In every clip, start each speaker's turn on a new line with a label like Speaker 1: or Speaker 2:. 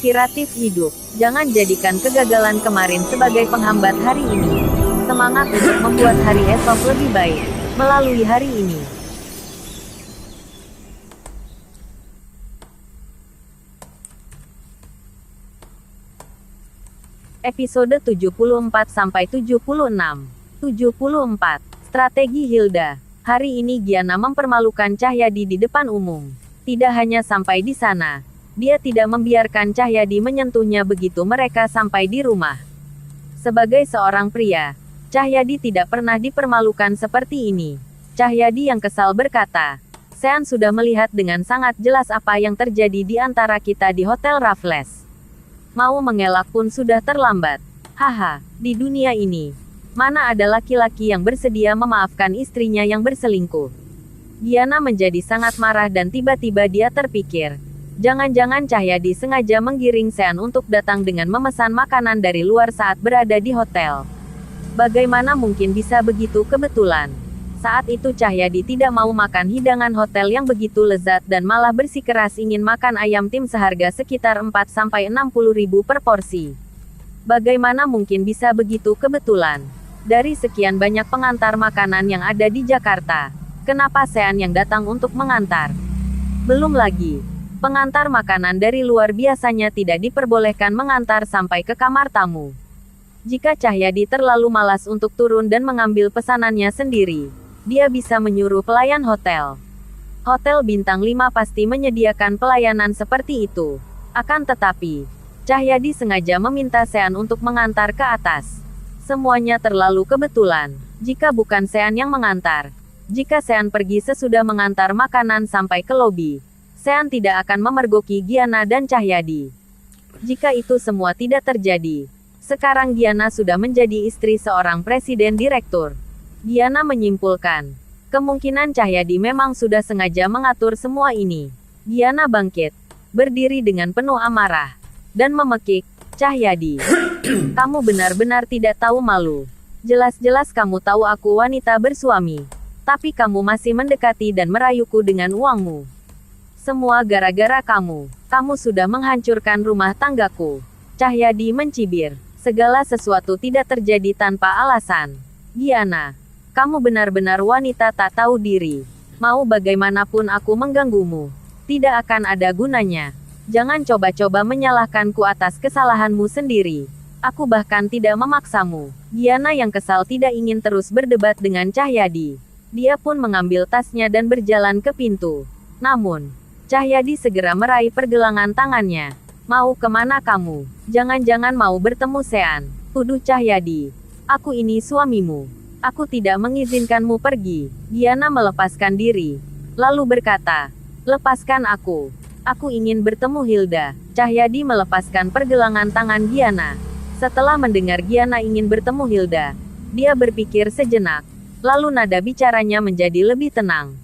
Speaker 1: Inspiratif hidup. Jangan jadikan kegagalan kemarin sebagai penghambat hari ini. Semangat untuk membuat hari esok lebih baik melalui hari ini. Episode 74-76. 74. Strategi Hilda. Hari ini Giana mempermalukan Cahyadi di depan umum. Tidak hanya sampai di sana, dia tidak membiarkan Cahyadi menyentuhnya begitu mereka sampai di rumah. Sebagai seorang pria, Cahyadi tidak pernah dipermalukan seperti ini. Cahyadi yang kesal berkata, "Sean sudah melihat dengan sangat jelas apa yang terjadi di antara kita di Hotel Raffles. Mau mengelak pun sudah terlambat. Haha, di dunia ini, mana ada laki-laki yang bersedia memaafkan istrinya yang berselingkuh?" Giana menjadi sangat marah dan tiba-tiba dia terpikir, jangan-jangan Cahyadi sengaja menggiring Sean untuk datang dengan memesan makanan dari luar saat berada di hotel. Bagaimana mungkin bisa begitu kebetulan? Saat itu Cahyadi tidak mau makan hidangan hotel yang begitu lezat dan malah bersikeras ingin makan ayam tim seharga sekitar 4-60 ribu per porsi. Bagaimana mungkin bisa begitu kebetulan? Dari sekian banyak pengantar makanan yang ada di Jakarta, kenapa Sean yang datang untuk mengantar? Belum lagi, pengantar makanan dari luar biasanya tidak diperbolehkan mengantar sampai ke kamar tamu. Jika Cahyadi terlalu malas untuk turun dan mengambil pesanannya sendiri, dia bisa menyuruh pelayan hotel. Hotel bintang 5 pasti menyediakan pelayanan seperti itu. Akan tetapi, Cahyadi sengaja meminta Sean untuk mengantar ke atas. Semuanya terlalu kebetulan. Jika bukan Sean yang mengantar, jika Sean pergi sesudah mengantar makanan sampai ke lobi, Sean tidak akan memergoki Giana dan Cahyadi. Jika itu semua tidak terjadi, sekarang Giana sudah menjadi istri seorang presiden direktur. Giana menyimpulkan, kemungkinan Cahyadi memang sudah sengaja mengatur semua ini. Giana bangkit, berdiri dengan penuh amarah, dan memekik, "Cahyadi, kamu benar-benar tidak tahu malu. Jelas-jelas kamu tahu aku wanita bersuami, tapi kamu masih mendekati dan merayuku dengan uangmu. Semua gara-gara kamu. Kamu sudah menghancurkan rumah tanggaku." Cahyadi mencibir, "Segala sesuatu tidak terjadi tanpa alasan. Giana, kamu benar-benar wanita tak tahu diri. Mau bagaimanapun aku mengganggumu, tidak akan ada gunanya. Jangan coba-coba menyalahkanku atas kesalahanmu sendiri. Aku bahkan tidak memaksamu." Giana yang kesal tidak ingin terus berdebat dengan Cahyadi. Dia pun mengambil tasnya dan berjalan ke pintu. Namun, Cahyadi segera meraih pergelangan tangannya. "Mau kemana kamu? Jangan-jangan mau bertemu Sean?" tuduh Cahyadi. "Aku ini suamimu. Aku tidak mengizinkanmu pergi." Giana melepaskan diri, lalu berkata, "Lepaskan aku. Aku ingin bertemu Hilda." Cahyadi melepaskan pergelangan tangan Giana. Setelah mendengar Giana ingin bertemu Hilda, dia berpikir sejenak, lalu nada bicaranya menjadi lebih tenang.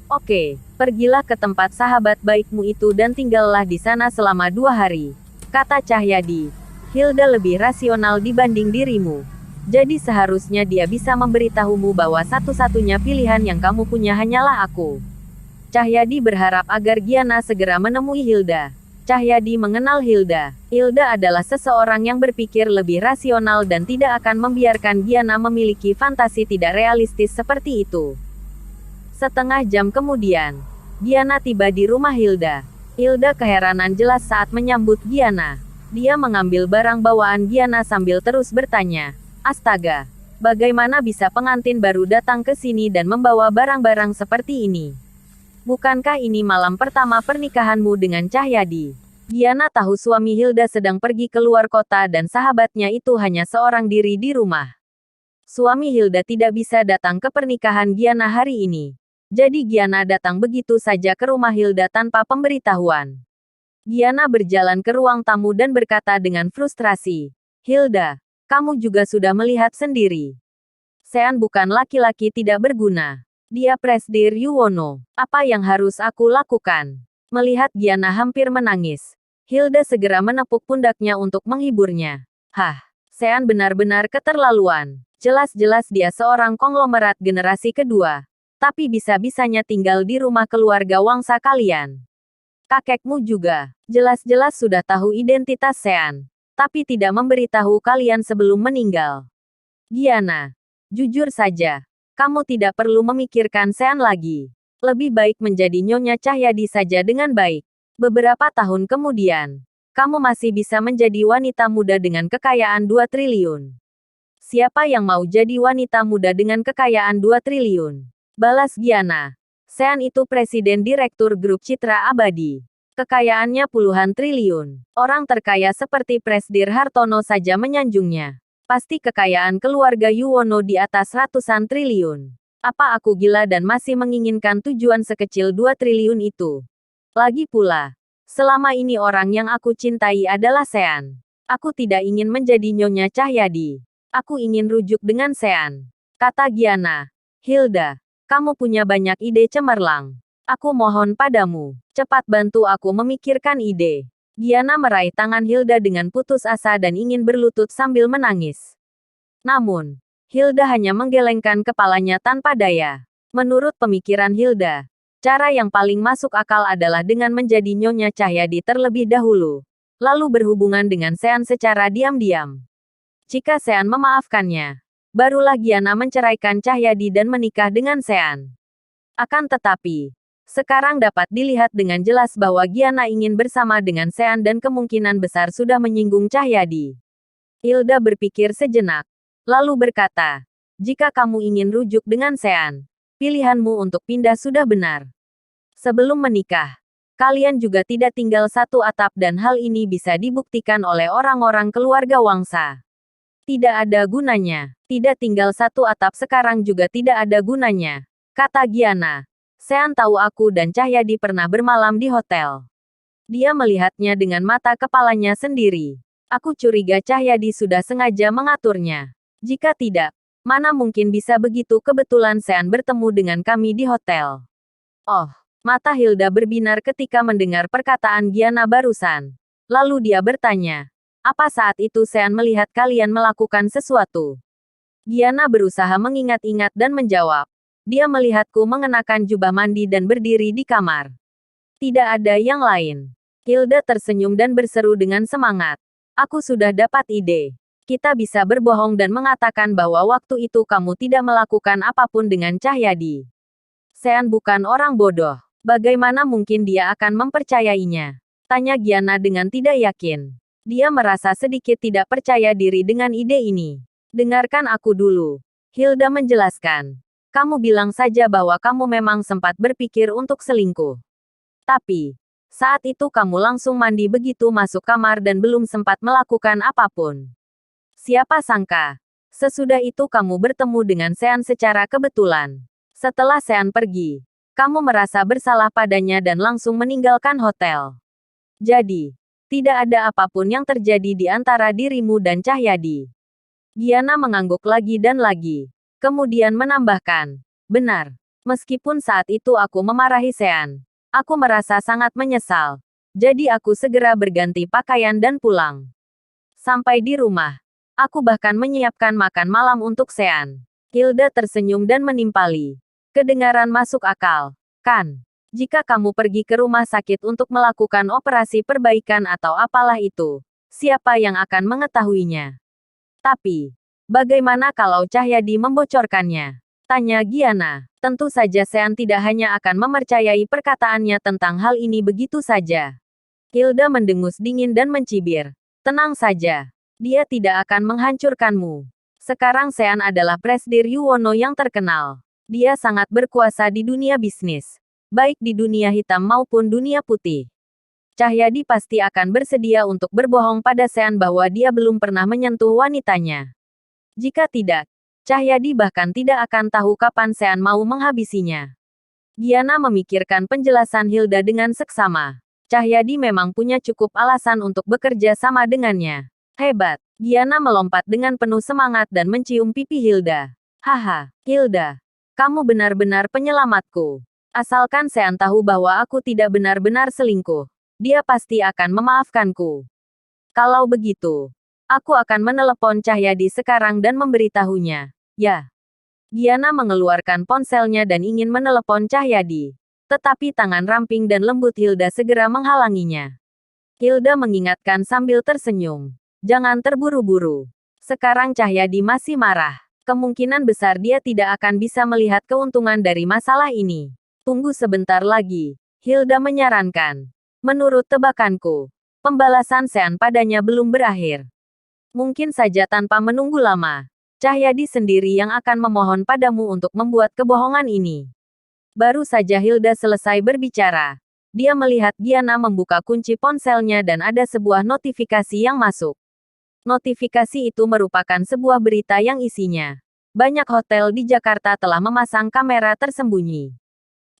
Speaker 1: "Oke, pergilah ke tempat sahabat baikmu itu dan tinggallah di sana selama 2 hari, kata Cahyadi. "Hilda lebih rasional dibanding dirimu. Jadi seharusnya dia bisa memberitahumu bahwa satu-satunya pilihan yang kamu punya hanyalah aku." Cahyadi berharap agar Giana segera menemui Hilda. Cahyadi mengenal Hilda. Hilda adalah seseorang yang berpikir lebih rasional dan tidak akan membiarkan Giana memiliki fantasi tidak realistis seperti itu. Setengah jam kemudian, Giana tiba di rumah Hilda. Hilda keheranan jelas saat menyambut Giana. Dia mengambil barang bawaan Giana sambil terus bertanya, "Astaga, bagaimana bisa pengantin baru datang ke sini dan membawa barang-barang seperti ini? Bukankah ini malam pertama pernikahanmu dengan Cahyadi?" Giana tahu suami Hilda sedang pergi keluar kota dan sahabatnya itu hanya seorang diri di rumah. Suami Hilda tidak bisa datang ke pernikahan Giana hari ini. Jadi Giana datang begitu saja ke rumah Hilda tanpa pemberitahuan. Giana berjalan ke ruang tamu dan berkata dengan frustrasi, "Hilda, kamu juga sudah melihat sendiri. Sean bukan laki-laki tidak berguna. Dia Presdir Yuwono. Apa yang harus aku lakukan?" Melihat Giana hampir menangis, Hilda segera menepuk pundaknya untuk menghiburnya. "Hah, Sean benar-benar keterlaluan. Jelas-jelas dia seorang konglomerat generasi kedua. Tapi bisa-bisanya tinggal di rumah keluarga Wangsa kalian. Kakekmu juga. Jelas-jelas sudah tahu identitas Sean. Tapi tidak memberitahu kalian sebelum meninggal. Giana. Jujur saja. Kamu tidak perlu memikirkan Sean lagi. Lebih baik menjadi Nyonya Cahyadi saja dengan baik. Beberapa tahun kemudian, kamu masih bisa menjadi wanita muda dengan kekayaan 2 triliun. Siapa yang mau jadi wanita muda dengan kekayaan 2 triliun? Balas Giana. Sean itu presiden direktur grup Citra Abadi. Kekayaannya puluhan triliun. Orang terkaya seperti Presdir Hartono saja menyanjungnya. Pasti kekayaan keluarga Yuwono di atas ratusan triliun. Apa aku gila dan masih menginginkan tujuan sekecil 2 triliun itu? Lagi pula, selama ini orang yang aku cintai adalah Sean. Aku tidak ingin menjadi Nyonya Cahyadi. Aku ingin rujuk dengan Sean. Kata Giana. Hilda. Kamu punya banyak ide cemerlang. Aku mohon padamu, cepat bantu aku memikirkan ide. Giana meraih tangan Hilda dengan putus asa dan ingin berlutut sambil menangis. Namun, Hilda hanya menggelengkan kepalanya tanpa daya. Menurut pemikiran Hilda, cara yang paling masuk akal adalah dengan menjadi Nyonya Cahyadi terlebih dahulu, lalu berhubungan dengan Sean secara diam-diam. Jika Sean memaafkannya, barulah Giana menceraikan Cahyadi dan menikah dengan Sean. Akan tetapi, sekarang dapat dilihat dengan jelas bahwa Giana ingin bersama dengan Sean dan kemungkinan besar sudah menyinggung Cahyadi. Hilda berpikir sejenak, lalu berkata, jika kamu ingin rujuk dengan Sean, pilihanmu untuk pindah sudah benar. Sebelum menikah, kalian juga tidak tinggal satu atap dan hal ini bisa dibuktikan oleh orang-orang keluarga Wangsa. Tidak ada gunanya. Tidak tinggal satu atap sekarang juga tidak ada gunanya. Kata Giana. Sean tahu aku dan Cahyadi pernah bermalam di hotel. Dia melihatnya dengan mata kepalanya sendiri. Aku curiga Cahyadi sudah sengaja mengaturnya. Jika tidak, mana mungkin bisa begitu kebetulan Sean bertemu dengan kami di hotel. Oh, mata Hilda berbinar ketika mendengar perkataan Giana barusan. Lalu dia bertanya. Apa saat itu Sean melihat kalian melakukan sesuatu? Giana berusaha mengingat-ingat dan menjawab. Dia melihatku mengenakan jubah mandi dan berdiri di kamar. Tidak ada yang lain. Hilda tersenyum dan berseru dengan semangat. Aku sudah dapat ide. Kita bisa berbohong dan mengatakan bahwa waktu itu kamu tidak melakukan apapun dengan Cahyadi. Sean bukan orang bodoh. Bagaimana mungkin dia akan mempercayainya? Tanya Giana dengan tidak yakin. Dia merasa sedikit tidak percaya diri dengan ide ini. Dengarkan aku dulu. Hilda menjelaskan. Kamu bilang saja bahwa kamu memang sempat berpikir untuk selingkuh. Tapi, saat itu kamu langsung mandi begitu masuk kamar dan belum sempat melakukan apapun. Siapa sangka, sesudah itu kamu bertemu dengan Sean secara kebetulan. Setelah Sean pergi, kamu merasa bersalah padanya dan langsung meninggalkan hotel. Jadi, tidak ada apapun yang terjadi di antara dirimu dan Cahyadi. Giana mengangguk lagi dan lagi. Kemudian menambahkan. Benar. Meskipun saat itu aku memarahi Sean. Aku merasa sangat menyesal. Jadi aku segera berganti pakaian dan pulang. Sampai di rumah. Aku bahkan menyiapkan makan malam untuk Sean. Hilda tersenyum dan menimpali. Kedengaran masuk akal. Kan? Jika kamu pergi ke rumah sakit untuk melakukan operasi perbaikan atau apalah itu, siapa yang akan mengetahuinya? Tapi, bagaimana kalau Cahyadi membocorkannya? Tanya Giana. Tentu saja Sean tidak hanya akan mempercayai perkataannya tentang hal ini begitu saja. Hilda mendengus dingin dan mencibir. Tenang saja. Dia tidak akan menghancurkanmu. Sekarang Sean adalah Presdir Yuwono yang terkenal. Dia sangat berkuasa di dunia bisnis. Baik di dunia hitam maupun dunia putih. Cahyadi pasti akan bersedia untuk berbohong pada Sean bahwa dia belum pernah menyentuh wanitanya. Jika tidak, Cahyadi bahkan tidak akan tahu kapan Sean mau menghabisinya. Giana memikirkan penjelasan Hilda dengan seksama. Cahyadi memang punya cukup alasan untuk bekerja sama dengannya. Hebat. Giana melompat dengan penuh semangat dan mencium pipi Hilda. Haha, Hilda. Kamu benar-benar penyelamatku. Asalkan Sean tahu bahwa aku tidak benar-benar selingkuh, dia pasti akan memaafkanku. Kalau begitu, aku akan menelepon Cahyadi sekarang dan memberitahunya. Ya. Giana mengeluarkan ponselnya dan ingin menelepon Cahyadi. Tetapi tangan ramping dan lembut Hilda segera menghalanginya. Hilda mengingatkan sambil tersenyum. Jangan terburu-buru. Sekarang Cahyadi masih marah. Kemungkinan besar dia tidak akan bisa melihat keuntungan dari masalah ini. Tunggu sebentar lagi. Hilda menyarankan. Menurut tebakanku, pembalasan Sean padanya belum berakhir. Mungkin saja tanpa menunggu lama. Cahyadi sendiri yang akan memohon padamu untuk membuat kebohongan ini. Baru saja Hilda selesai berbicara. Dia melihat Giana membuka kunci ponselnya dan ada sebuah notifikasi yang masuk. Notifikasi itu merupakan sebuah berita yang isinya. Banyak hotel di Jakarta telah memasang kamera tersembunyi.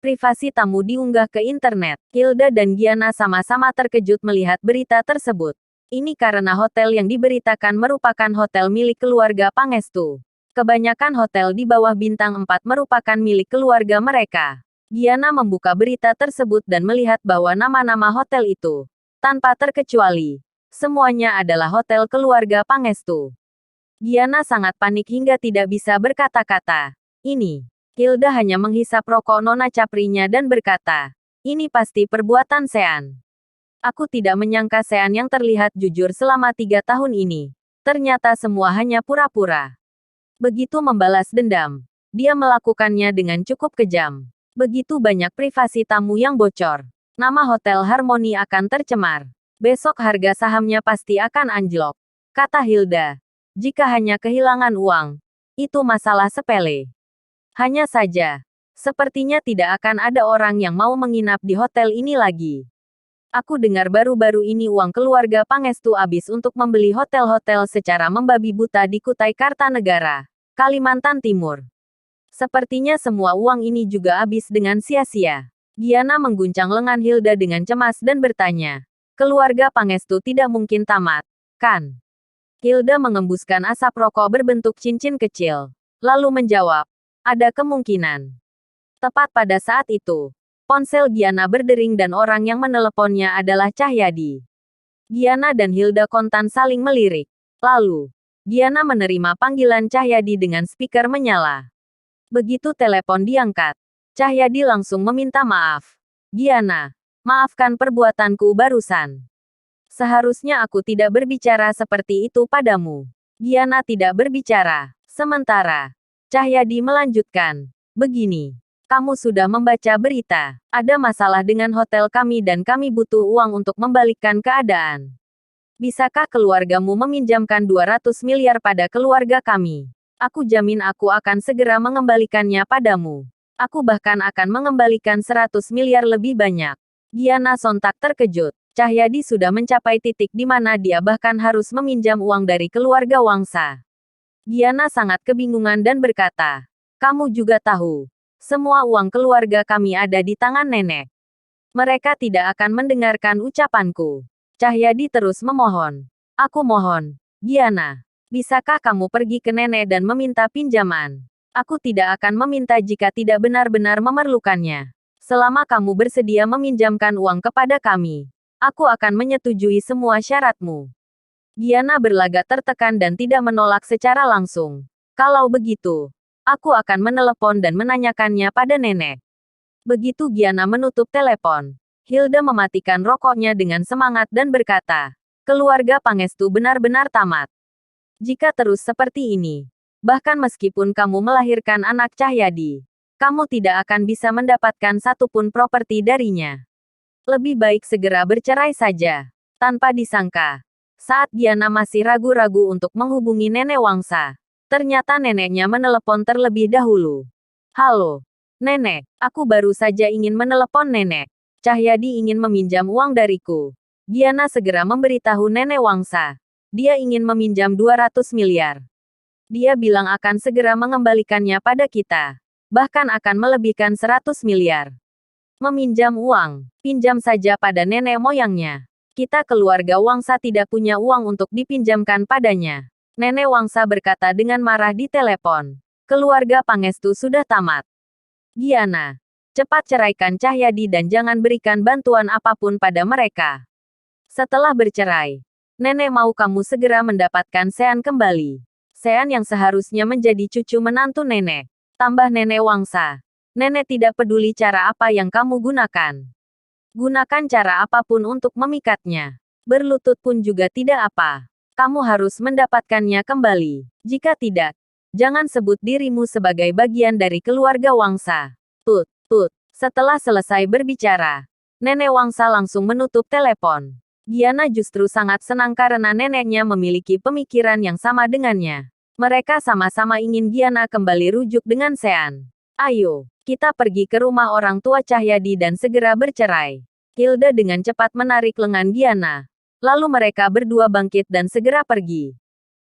Speaker 1: Privasi tamu diunggah ke internet. Hilda dan Giana sama-sama terkejut melihat berita tersebut. Ini karena hotel yang diberitakan merupakan hotel milik keluarga Pangestu. Kebanyakan hotel di bawah bintang 4 merupakan milik keluarga mereka. Giana membuka berita tersebut dan melihat bahwa nama-nama hotel itu, tanpa terkecuali, semuanya adalah hotel keluarga Pangestu. Giana sangat panik hingga tidak bisa berkata-kata. Ini. Hilda hanya menghisap rokok Nona Caprinya dan berkata, ini pasti perbuatan Sean. Aku tidak menyangka Sean yang terlihat jujur selama 3 tahun ini. Ternyata semua hanya pura-pura. Begitu membalas dendam, dia melakukannya dengan cukup kejam. Begitu banyak privasi tamu yang bocor. Nama Hotel Harmoni akan tercemar. Besok harga sahamnya pasti akan anjlok. Kata Hilda. Jika hanya kehilangan uang, itu masalah sepele. Hanya saja, sepertinya tidak akan ada orang yang mau menginap di hotel ini lagi. Aku dengar baru-baru ini uang keluarga Pangestu habis untuk membeli hotel-hotel secara membabi buta di Kutai Kartanegara, Kalimantan Timur. Sepertinya semua uang ini juga habis dengan sia-sia. Giana mengguncang lengan Hilda dengan cemas dan bertanya, keluarga Pangestu tidak mungkin tamat, kan? Hilda mengembuskan asap rokok berbentuk cincin kecil, lalu menjawab, ada kemungkinan. Tepat pada saat itu, ponsel Giana berdering dan orang yang meneleponnya adalah Cahyadi. Giana dan Hilda kontan saling melirik. Lalu, Giana menerima panggilan Cahyadi dengan speaker menyala. Begitu telepon diangkat, Cahyadi langsung meminta maaf. Giana, maafkan perbuatanku barusan. Seharusnya aku tidak berbicara seperti itu padamu. Giana tidak berbicara. Sementara, Cahyadi melanjutkan, begini. Kamu sudah membaca berita. Ada masalah dengan hotel kami dan kami butuh uang untuk membalikkan keadaan. Bisakah keluargamu meminjamkan 200 miliar pada keluarga kami? Aku jamin aku akan segera mengembalikannya padamu. Aku bahkan akan mengembalikan 100 miliar lebih banyak. Giana sontak terkejut. Cahyadi sudah mencapai titik di mana dia bahkan harus meminjam uang dari keluarga Wangsa. Giana sangat kebingungan dan berkata, kamu juga tahu. Semua uang keluarga kami ada di tangan nenek. Mereka tidak akan mendengarkan ucapanku. Cahyadi terus memohon. Aku mohon, Giana, bisakah kamu pergi ke nenek dan meminta pinjaman? Aku tidak akan meminta jika tidak benar-benar memerlukannya. Selama kamu bersedia meminjamkan uang kepada kami, aku akan menyetujui semua syaratmu. Giana berlagak tertekan dan tidak menolak secara langsung. Kalau begitu, aku akan menelepon dan menanyakannya pada nenek. Begitu Giana menutup telepon, Hilda mematikan rokoknya dengan semangat dan berkata, keluarga Pangestu benar-benar tamat. Jika terus seperti ini, bahkan meskipun kamu melahirkan anak Cahyadi, kamu tidak akan bisa mendapatkan satupun properti darinya. Lebih baik segera bercerai saja. Tanpa disangka, saat Giana masih ragu-ragu untuk menghubungi nenek Wangsa, ternyata neneknya menelepon terlebih dahulu. Halo, nenek, aku baru saja ingin menelepon nenek. Cahyadi ingin meminjam uang dariku. Giana segera memberitahu nenek Wangsa. Dia ingin meminjam 200 miliar. Dia bilang akan segera mengembalikannya pada kita. Bahkan akan melebihkan 100 miliar. Meminjam uang, pinjam saja pada nenek moyangnya. Kita keluarga Wangsa tidak punya uang untuk dipinjamkan padanya. Nenek Wangsa berkata dengan marah di telepon. Keluarga Pangestu sudah tamat. Giana, cepat ceraikan Cahyadi dan jangan berikan bantuan apapun pada mereka. Setelah bercerai, nenek mau kamu segera mendapatkan Sean kembali. Sean yang seharusnya menjadi cucu menantu nenek. Tambah nenek Wangsa. Nenek tidak peduli cara apa yang kamu gunakan. Gunakan cara apapun untuk memikatnya. Berlutut pun juga tidak apa. Kamu harus mendapatkannya kembali. Jika tidak, jangan sebut dirimu sebagai bagian dari keluarga Wangsa. Tut, tut. Setelah selesai berbicara, Nenek Wangsa langsung menutup telepon. Giana justru sangat senang karena neneknya memiliki pemikiran yang sama dengannya. Mereka sama-sama ingin Giana kembali rujuk dengan Sean. Ayo, kita pergi ke rumah orang tua Cahyadi dan segera bercerai. Hilda dengan cepat menarik lengan Giana. Lalu mereka berdua bangkit dan segera pergi.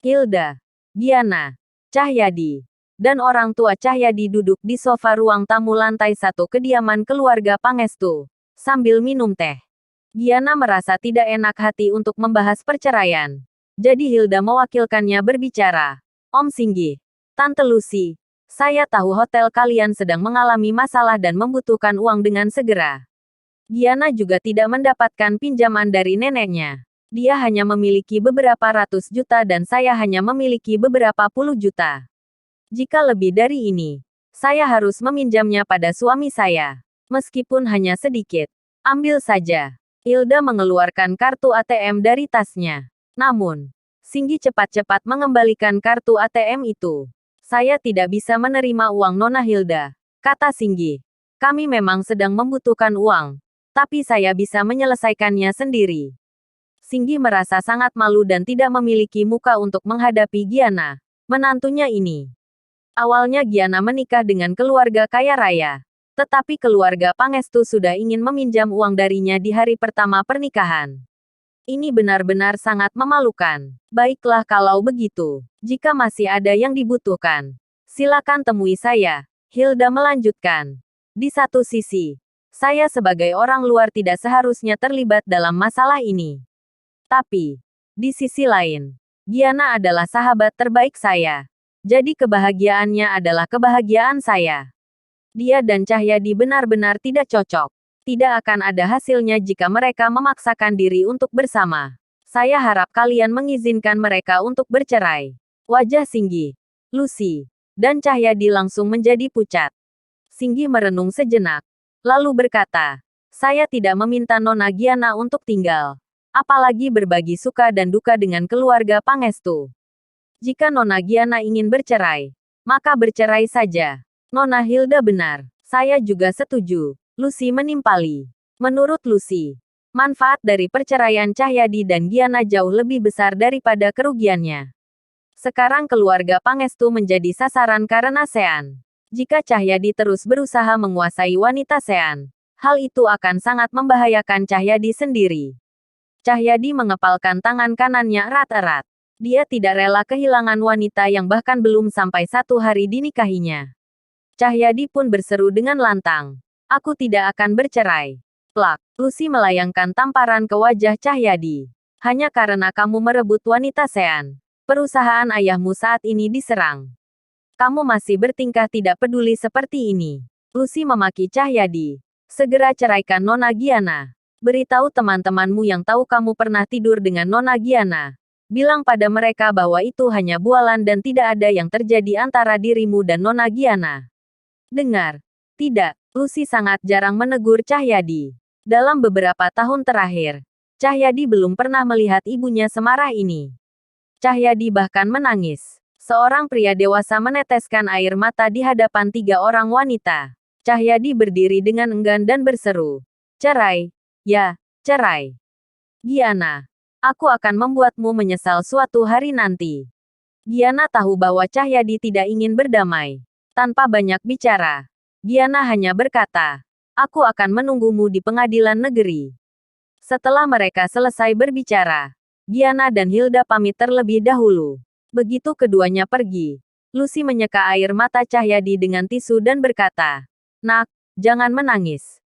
Speaker 1: Hilda, Giana, Cahyadi, dan orang tua Cahyadi duduk di sofa ruang tamu lantai 1 kediaman keluarga Pangestu, sambil minum teh. Giana merasa tidak enak hati untuk membahas perceraian. Jadi Hilda mewakilkannya berbicara. Om Singgih, Tante Lucy, saya tahu hotel kalian sedang mengalami masalah dan membutuhkan uang dengan segera. Giana juga tidak mendapatkan pinjaman dari neneknya. Dia hanya memiliki beberapa ratus juta dan saya hanya memiliki beberapa puluh juta. Jika lebih dari ini, saya harus meminjamnya pada suami saya. Meskipun hanya sedikit. Ambil saja. Hilda mengeluarkan kartu ATM dari tasnya. Namun, Singgi cepat-cepat mengembalikan kartu ATM itu. Saya tidak bisa menerima uang Nona Hilda, kata Singgi. Kami memang sedang membutuhkan uang, tapi saya bisa menyelesaikannya sendiri. Singgi merasa sangat malu dan tidak memiliki muka untuk menghadapi Giana, menantunya ini. Awalnya Giana menikah dengan keluarga kaya raya. Tetapi keluarga Pangestu sudah ingin meminjam uang darinya di hari pertama pernikahan. Ini benar-benar sangat memalukan. Baiklah kalau begitu. Jika masih ada yang dibutuhkan, silakan temui saya. Hilda melanjutkan. Di satu sisi, saya sebagai orang luar tidak seharusnya terlibat dalam masalah ini. Tapi, di sisi lain, Giana adalah sahabat terbaik saya. Jadi kebahagiaannya adalah kebahagiaan saya. Dia dan Cahyadi benar-benar tidak cocok. Tidak akan ada hasilnya jika mereka memaksakan diri untuk bersama. Saya harap kalian mengizinkan mereka untuk bercerai. Wajah Singgi, Lucy, dan Cahyadi langsung menjadi pucat. Singgi merenung sejenak, lalu berkata, saya tidak meminta Nona Giana untuk tinggal. Apalagi berbagi suka dan duka dengan keluarga Pangestu. Jika Nona Giana ingin bercerai, maka bercerai saja. Nona Hilda benar. Saya juga setuju. Lucy menimpali. Menurut Lucy, manfaat dari perceraian Cahyadi dan Giana jauh lebih besar daripada kerugiannya. Sekarang keluarga Pangestu menjadi sasaran karena Sean. Jika Cahyadi terus berusaha menguasai wanita Sean, hal itu akan sangat membahayakan Cahyadi sendiri. Cahyadi mengepalkan tangan kanannya erat-erat. Dia tidak rela kehilangan wanita yang bahkan belum sampai 1 hari dinikahinya. Cahyadi pun berseru dengan lantang. Aku tidak akan bercerai. Plak, Lucy melayangkan tamparan ke wajah Cahyadi. Hanya karena kamu merebut wanita Sean, perusahaan ayahmu saat ini diserang. Kamu masih bertingkah tidak peduli seperti ini. Lucy memaki Cahyadi. Segera ceraikan Nona Giana. Beritahu teman-temanmu yang tahu kamu pernah tidur dengan Nona Giana. Bilang pada mereka bahwa itu hanya bualan dan tidak ada yang terjadi antara dirimu dan Nona Giana. Dengar. Tidak. Lucy sangat jarang menegur Cahyadi. Dalam beberapa tahun terakhir, Cahyadi belum pernah melihat ibunya semarah ini. Cahyadi bahkan menangis. Seorang pria dewasa meneteskan air mata di hadapan 3 orang wanita. Cahyadi berdiri dengan enggan dan berseru. Cerai. Ya, cerai. Giana, aku akan membuatmu menyesal suatu hari nanti. Giana tahu bahwa Cahyadi tidak ingin berdamai. Tanpa banyak bicara, Giana hanya berkata, aku akan menunggumu di pengadilan negeri. Setelah mereka selesai berbicara, Giana dan Hilda pamit terlebih dahulu. Begitu keduanya pergi, Lucy menyeka air mata Cahyadi dengan tisu dan berkata, Nak, jangan menangis.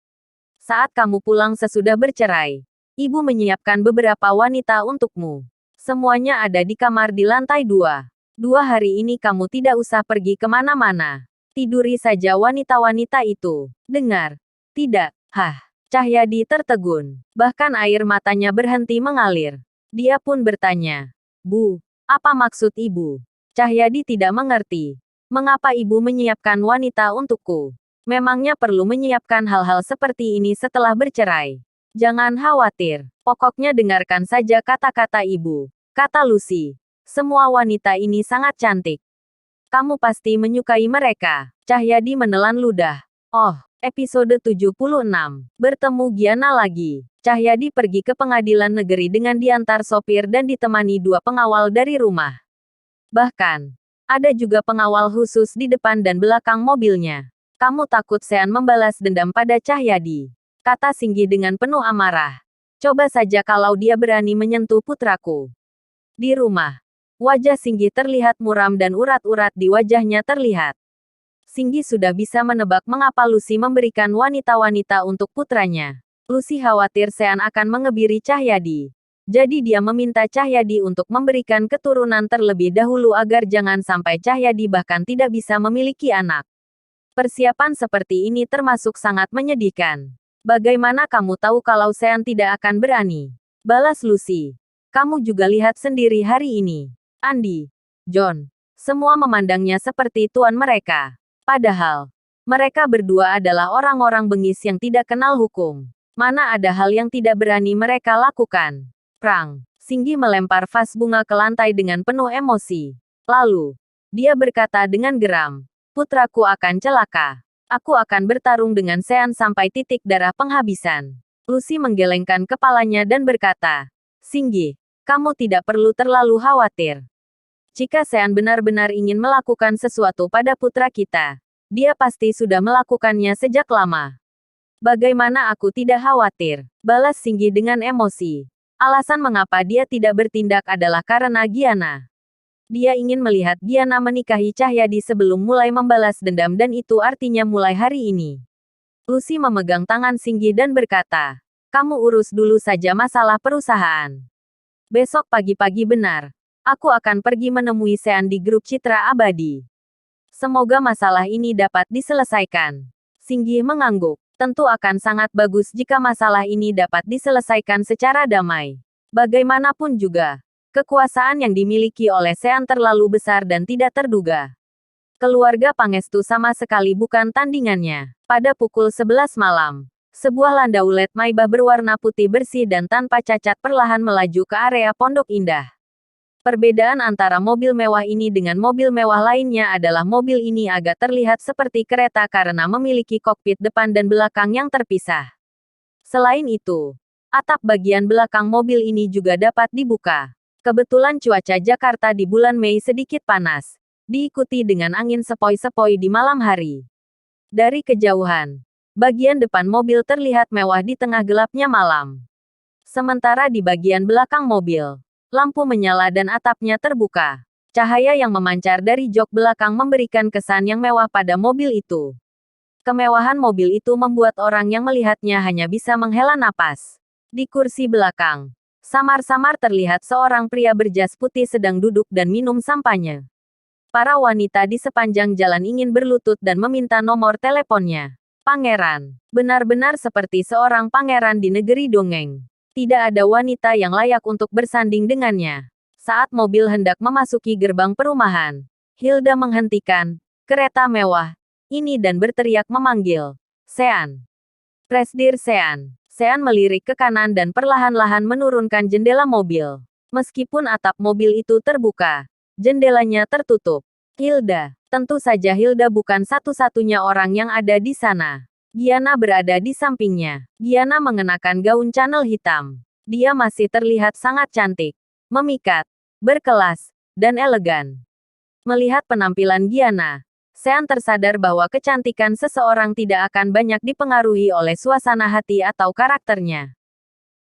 Speaker 1: Saat kamu pulang sesudah bercerai, Ibu menyiapkan beberapa wanita untukmu. Semuanya ada di kamar di lantai 2. 2 hari ini kamu tidak usah pergi kemana-mana. Tiduri saja wanita-wanita itu. Dengar? Tidak. Hah. Cahyadi tertegun. Bahkan air matanya berhenti mengalir. Dia pun bertanya. Bu, apa maksud ibu? Cahyadi tidak mengerti. Mengapa ibu menyiapkan wanita untukku? Memangnya perlu menyiapkan hal-hal seperti ini setelah bercerai? Jangan khawatir. Pokoknya dengarkan saja kata-kata ibu, kata Lucy. Semua wanita ini sangat cantik. Kamu pasti menyukai mereka. Cahyadi menelan ludah. Oh, episode 76. Bertemu Giana lagi. Cahyadi pergi ke pengadilan negeri dengan diantar sopir dan ditemani 2 pengawal dari rumah. Bahkan, ada juga pengawal khusus di depan dan belakang mobilnya. Kamu takut Sean membalas dendam pada Cahyadi, kata Singgi dengan penuh amarah. Coba saja kalau dia berani menyentuh putraku. Di rumah, wajah Singgi terlihat muram dan urat-urat di wajahnya terlihat. Singgi sudah bisa menebak mengapa Lucy memberikan wanita-wanita untuk putranya. Lucy khawatir Sean akan mengebiri Cahyadi. Jadi dia meminta Cahyadi untuk memberikan keturunan terlebih dahulu agar jangan sampai Cahyadi bahkan tidak bisa memiliki anak. Persiapan seperti ini termasuk sangat menyedihkan. Bagaimana kamu tahu kalau Sean tidak akan berani? Balas Lucy. Kamu juga lihat sendiri hari ini. Andy, John, semua memandangnya seperti tuan mereka. Padahal, mereka berdua adalah orang-orang bengis yang tidak kenal hukum. Mana ada hal yang tidak berani mereka lakukan. Prang, Singgi melempar vas bunga ke lantai dengan penuh emosi. Lalu, dia berkata dengan geram. Putraku akan celaka. Aku akan bertarung dengan Sean sampai titik darah penghabisan. Lucy menggelengkan kepalanya dan berkata, Singgi, kamu tidak perlu terlalu khawatir. Jika Sean benar-benar ingin melakukan sesuatu pada putra kita, dia pasti sudah melakukannya sejak lama. Bagaimana aku tidak khawatir? Balas Singgi dengan emosi. Alasan mengapa dia tidak bertindak adalah karena Giana. Dia ingin melihat Giana menikahi Cahyadi sebelum mulai membalas dendam dan itu artinya mulai hari ini. Lucy memegang tangan Singgi dan berkata, kamu urus dulu saja masalah perusahaan. Besok pagi-pagi benar, aku akan pergi menemui Sean di grup Citra Abadi. Semoga masalah ini dapat diselesaikan. Singgi mengangguk. Tentu akan sangat bagus jika masalah ini dapat diselesaikan secara damai. Bagaimanapun juga, kekuasaan yang dimiliki oleh Sean terlalu besar dan tidak terduga. Keluarga Pangestu sama sekali bukan tandingannya. Pada pukul 11 malam, sebuah landaulet Maybach berwarna putih bersih dan tanpa cacat perlahan melaju ke area Pondok Indah. Perbedaan antara mobil mewah ini dengan mobil mewah lainnya adalah mobil ini agak terlihat seperti kereta karena memiliki kokpit depan dan belakang yang terpisah. Selain itu, atap bagian belakang mobil ini juga dapat dibuka. Kebetulan cuaca Jakarta di bulan Mei sedikit panas, diikuti dengan angin sepoi-sepoi di malam hari. Dari kejauhan, bagian depan mobil terlihat mewah di tengah gelapnya malam. Sementara di bagian belakang mobil, lampu menyala dan atapnya terbuka. Cahaya yang memancar dari jok belakang memberikan kesan yang mewah pada mobil itu. Kemewahan mobil itu membuat orang yang melihatnya hanya bisa menghela napas. Di kursi belakang, samar-samar terlihat seorang pria berjas putih sedang duduk dan minum sampanye. Para wanita di sepanjang jalan ingin berlutut dan meminta nomor teleponnya. Pangeran, benar-benar seperti seorang pangeran di negeri dongeng. Tidak ada wanita yang layak untuk bersanding dengannya. Saat mobil hendak memasuki gerbang perumahan, Hilda menghentikan kereta mewah ini dan berteriak memanggil, Sean. Presdir Sean. Sean melirik ke kanan dan perlahan-lahan menurunkan jendela mobil. Meskipun atap mobil itu terbuka, jendelanya tertutup. Hilda. Tentu saja Hilda bukan satu-satunya orang yang ada di sana. Giana berada di sampingnya. Giana mengenakan gaun Chanel hitam. Dia masih terlihat sangat cantik, memikat, berkelas, dan elegan. Melihat penampilan Giana, Sean tersadar bahwa kecantikan seseorang tidak akan banyak dipengaruhi oleh suasana hati atau karakternya.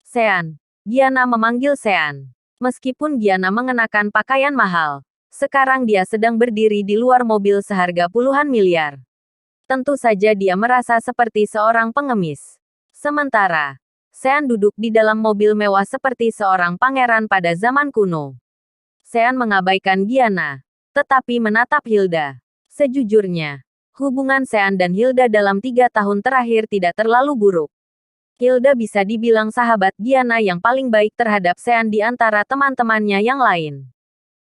Speaker 1: Sean. Giana memanggil Sean. Meskipun Giana mengenakan pakaian mahal, sekarang dia sedang berdiri di luar mobil seharga puluhan miliar. Tentu saja dia merasa seperti seorang pengemis. Sementara, Sean duduk di dalam mobil mewah seperti seorang pangeran pada zaman kuno. Sean mengabaikan Giana, tetapi menatap Hilda. Sejujurnya, hubungan Sean dan Hilda dalam 3 tahun terakhir tidak terlalu buruk. Hilda bisa dibilang sahabat Giana yang paling baik terhadap Sean di antara teman-temannya yang lain.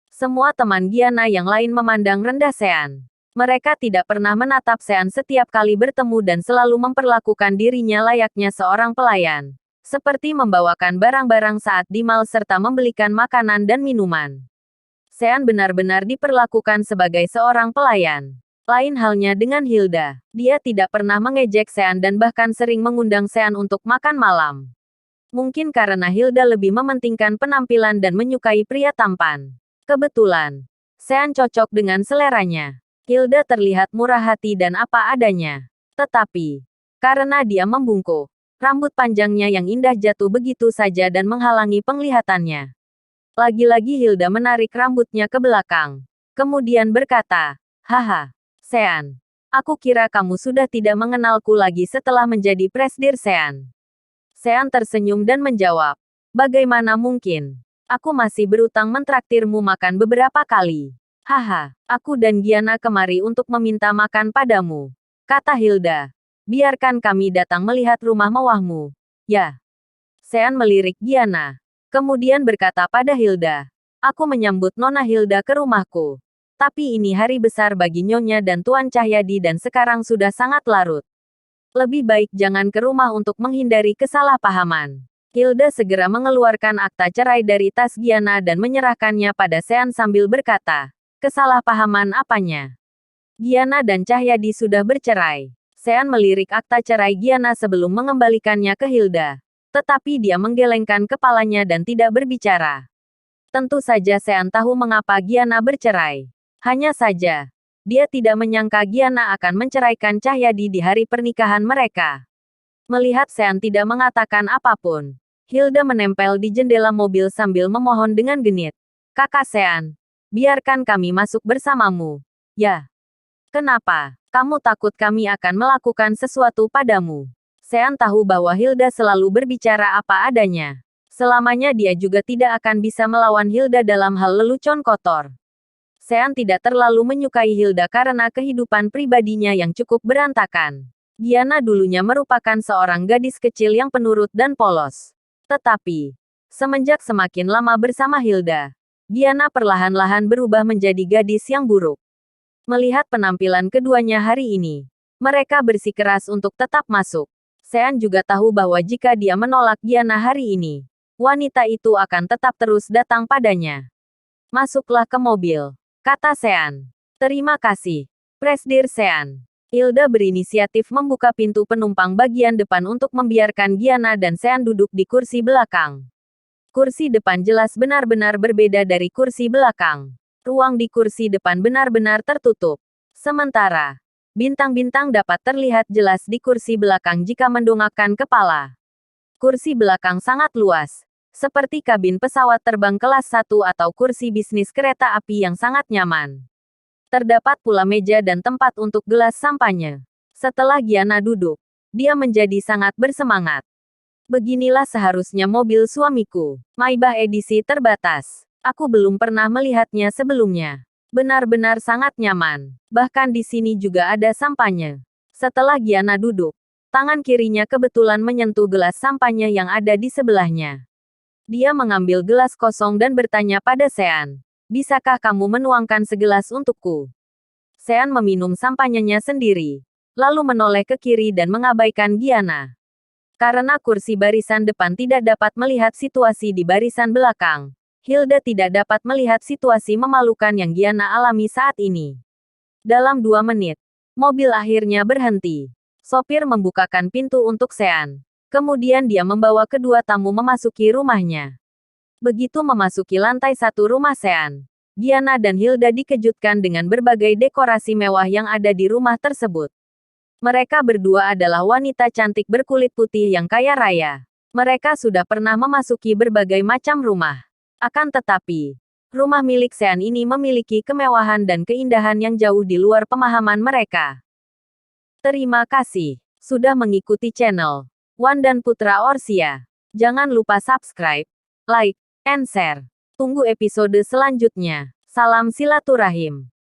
Speaker 1: Semua teman Giana yang lain memandang rendah Sean. Mereka tidak pernah menatap Sean setiap kali bertemu dan selalu memperlakukan dirinya layaknya seorang pelayan. Seperti membawakan barang-barang saat di mall serta membelikan makanan dan minuman. Sean benar-benar diperlakukan sebagai seorang pelayan. Lain halnya dengan Hilda. Dia tidak pernah mengejek Sean dan bahkan sering mengundang Sean untuk makan malam. Mungkin karena Hilda lebih mementingkan penampilan dan menyukai pria tampan. Kebetulan, Sean cocok dengan seleranya. Hilda terlihat murah hati dan apa adanya. Tetapi, karena dia membungkuk, rambut panjangnya yang indah jatuh begitu saja dan menghalangi penglihatannya. Lagi-lagi Hilda menarik rambutnya ke belakang. Kemudian berkata, "Haha, Sean. Aku kira kamu sudah tidak mengenalku lagi setelah menjadi presdir Sean." Sean tersenyum dan menjawab, "Bagaimana mungkin? Aku masih berutang mentraktirmu makan beberapa kali. Haha, aku dan Giana kemari untuk meminta makan padamu," kata Hilda. "Biarkan kami datang melihat rumah mewahmu." "Ya." Sean melirik Giana. Kemudian berkata pada Hilda, "Aku menyambut Nona Hilda ke rumahku. Tapi ini hari besar bagi Nyonya dan Tuan Cahyadi dan sekarang sudah sangat larut. Lebih baik jangan ke rumah untuk menghindari kesalahpahaman." Hilda segera mengeluarkan akta cerai dari tas Giana dan menyerahkannya pada Sean sambil berkata, "Kesalahpahaman apanya? Giana dan Cahyadi sudah bercerai." Sean melirik akta cerai Giana sebelum mengembalikannya ke Hilda. Tetapi dia menggelengkan kepalanya dan tidak berbicara. Tentu saja Sean tahu mengapa Giana bercerai. Hanya saja, dia tidak menyangka Giana akan menceraikan Cahyadi di hari pernikahan mereka. Melihat Sean tidak mengatakan apapun, Hilda menempel di jendela mobil sambil memohon dengan genit. "Kakak Sean, biarkan kami masuk bersamamu." "Ya. Kenapa? Kamu takut kami akan melakukan sesuatu padamu?" Sean tahu bahwa Hilda selalu berbicara apa adanya. Selamanya dia juga tidak akan bisa melawan Hilda dalam hal lelucon kotor. Sean tidak terlalu menyukai Hilda karena kehidupan pribadinya yang cukup berantakan. Giana dulunya merupakan seorang gadis kecil yang penurut dan polos. Tetapi, semenjak semakin lama bersama Hilda, Giana perlahan-lahan berubah menjadi gadis yang buruk. Melihat penampilan keduanya hari ini, mereka bersikeras untuk tetap masuk. Sean juga tahu bahwa jika dia menolak Giana hari ini, wanita itu akan tetap terus datang padanya. "Masuklah ke mobil," kata Sean. "Terima kasih, Presdir Sean." Hilda berinisiatif membuka pintu penumpang bagian depan untuk membiarkan Giana dan Sean duduk di kursi belakang. Kursi depan jelas benar-benar berbeda dari kursi belakang. Ruang di kursi depan benar-benar tertutup. Sementara, bintang-bintang dapat terlihat jelas di kursi belakang jika mendongakkan kepala. Kursi belakang sangat luas, seperti kabin pesawat terbang kelas 1 atau kursi bisnis kereta api yang sangat nyaman. Terdapat pula meja dan tempat untuk gelas sampahnya. Setelah Giana duduk, dia menjadi sangat bersemangat. "Beginilah seharusnya mobil suamiku. Maybach edisi terbatas. Aku belum pernah melihatnya sebelumnya. Benar-benar sangat nyaman. Bahkan di sini juga ada sampahnya." Setelah Giana duduk, tangan kirinya kebetulan menyentuh gelas sampahnya yang ada di sebelahnya. Dia mengambil gelas kosong dan bertanya pada Sean, "Bisakah kamu menuangkan segelas untukku?" Sean meminum sampahnya sendiri, lalu menoleh ke kiri dan mengabaikan Giana. Karena kursi barisan depan tidak dapat melihat situasi di barisan belakang, Hilda tidak dapat melihat situasi memalukan yang Giana alami saat ini. Dalam 2 menit, mobil akhirnya berhenti. Sopir membukakan pintu untuk Sean. Kemudian dia membawa kedua tamu memasuki rumahnya. Begitu memasuki lantai 1 rumah Sean, Giana dan Hilda dikejutkan dengan berbagai dekorasi mewah yang ada di rumah tersebut. Mereka berdua adalah wanita cantik berkulit putih yang kaya raya. Mereka sudah pernah memasuki berbagai macam rumah. Akan tetapi, rumah milik Sean ini memiliki kemewahan dan keindahan yang jauh di luar pemahaman mereka. Terima kasih sudah mengikuti channel Wan dan Putra Orsia. Jangan lupa subscribe, like, and share. Tunggu episode selanjutnya. Salam silaturahim.